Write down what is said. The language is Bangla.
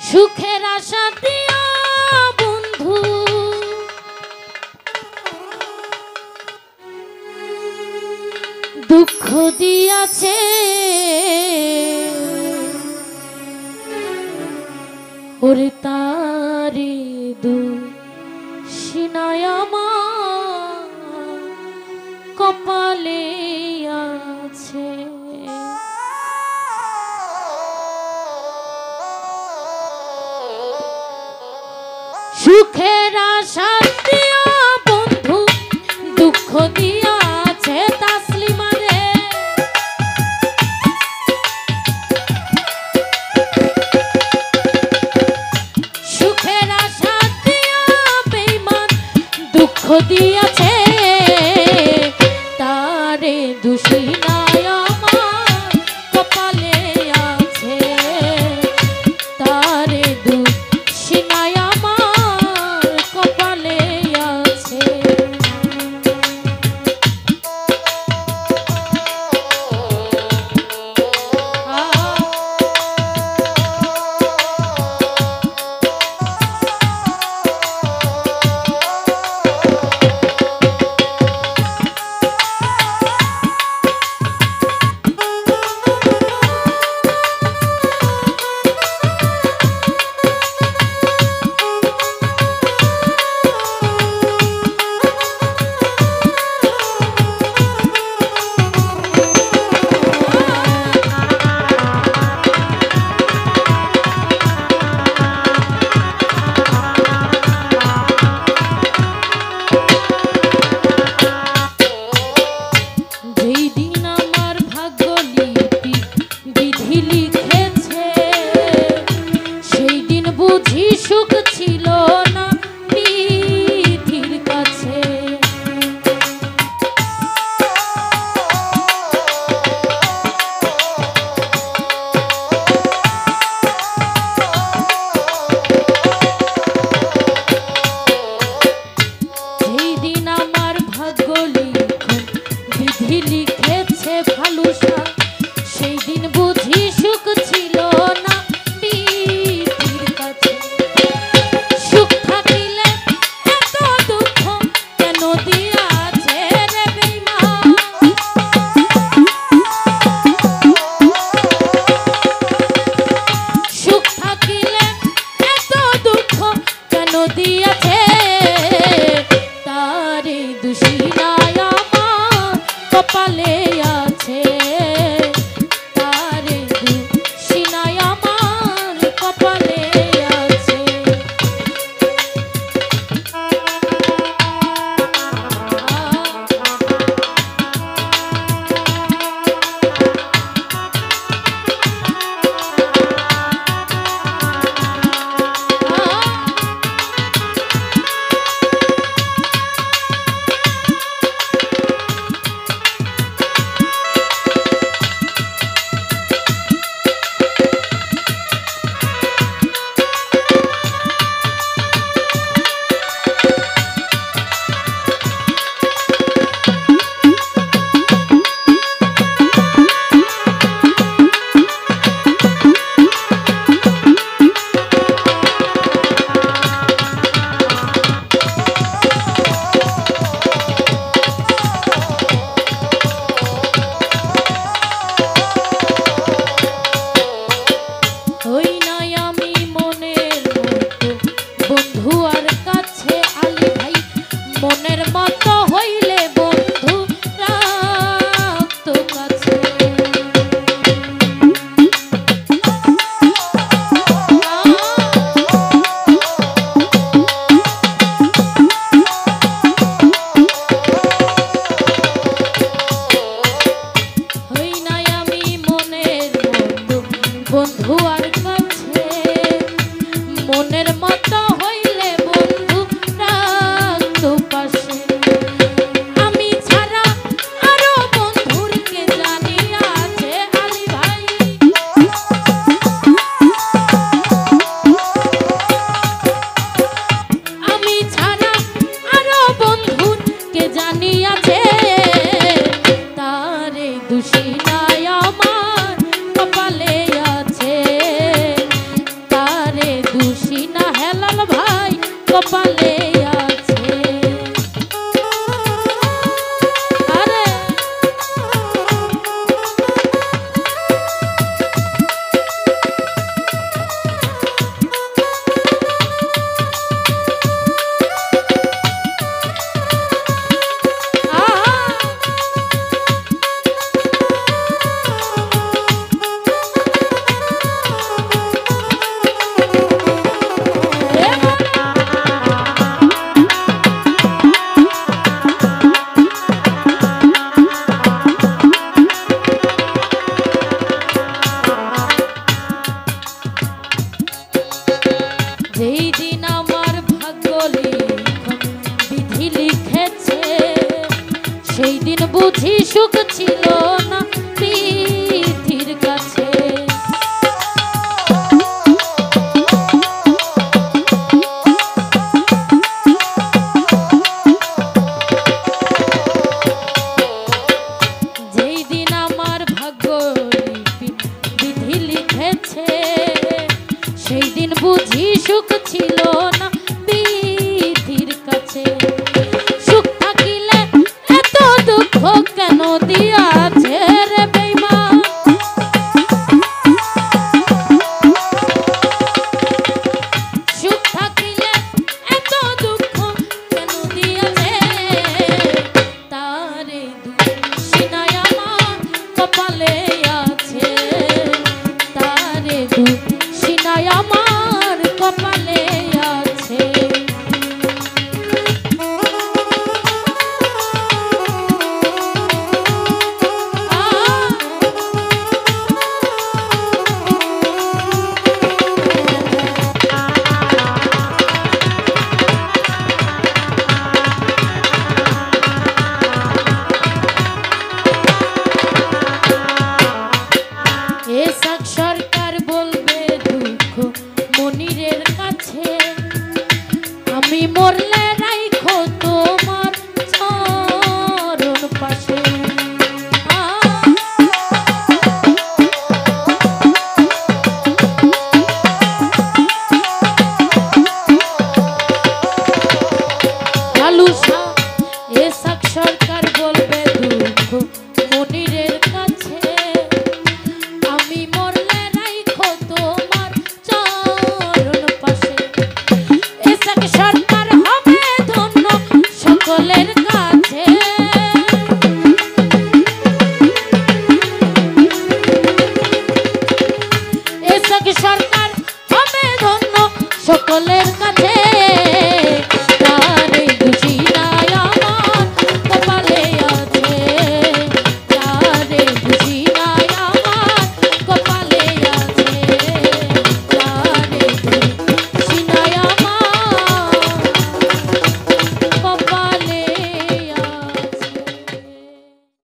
সুখের আশা দিয়া বন্ধু দুঃখ দিয়াছে ওরে তারে দুঃশিনায় আমার কপালে আছে। সুখের আশা দিয়া বন্ধু দুঃখ দিয়াছে তাসলিমারে, সুখের আশা দিয়া বেঈমান দুঃখ দিয়াছে তারে দুশিনায় আমার কপালে আছে, তারে দুশিনায় আমার কপালে আছে। সুখ ছিল না পৃথিবীর কাছে, যেই দিন আমার ভাগ্য লিখন বিধি লিখেছে ভালোবাসা, সেই দিন বুঝি সুখ ছিল না দিয়াছে তারে দুশিনায় আমার কপালে আছে, তারে দুশিনায় আমার কপালে আছে। মনের মতো হইলে বন্ধু রাখতো কাছে, হই নাই আমি মনের বন্ধু বন্ধু আর কাছে, মনের মতো হইলে বন্ধু রাখতো পাশে। আমি ছাড়া আরো বন্ধুর কে জানি আছে আলী ভাই, আমি ছাড়া আরো বন্ধুর কে জানি আছে তারে দুশিনায় আমার কপালে আছে, তারে সকলের কাছে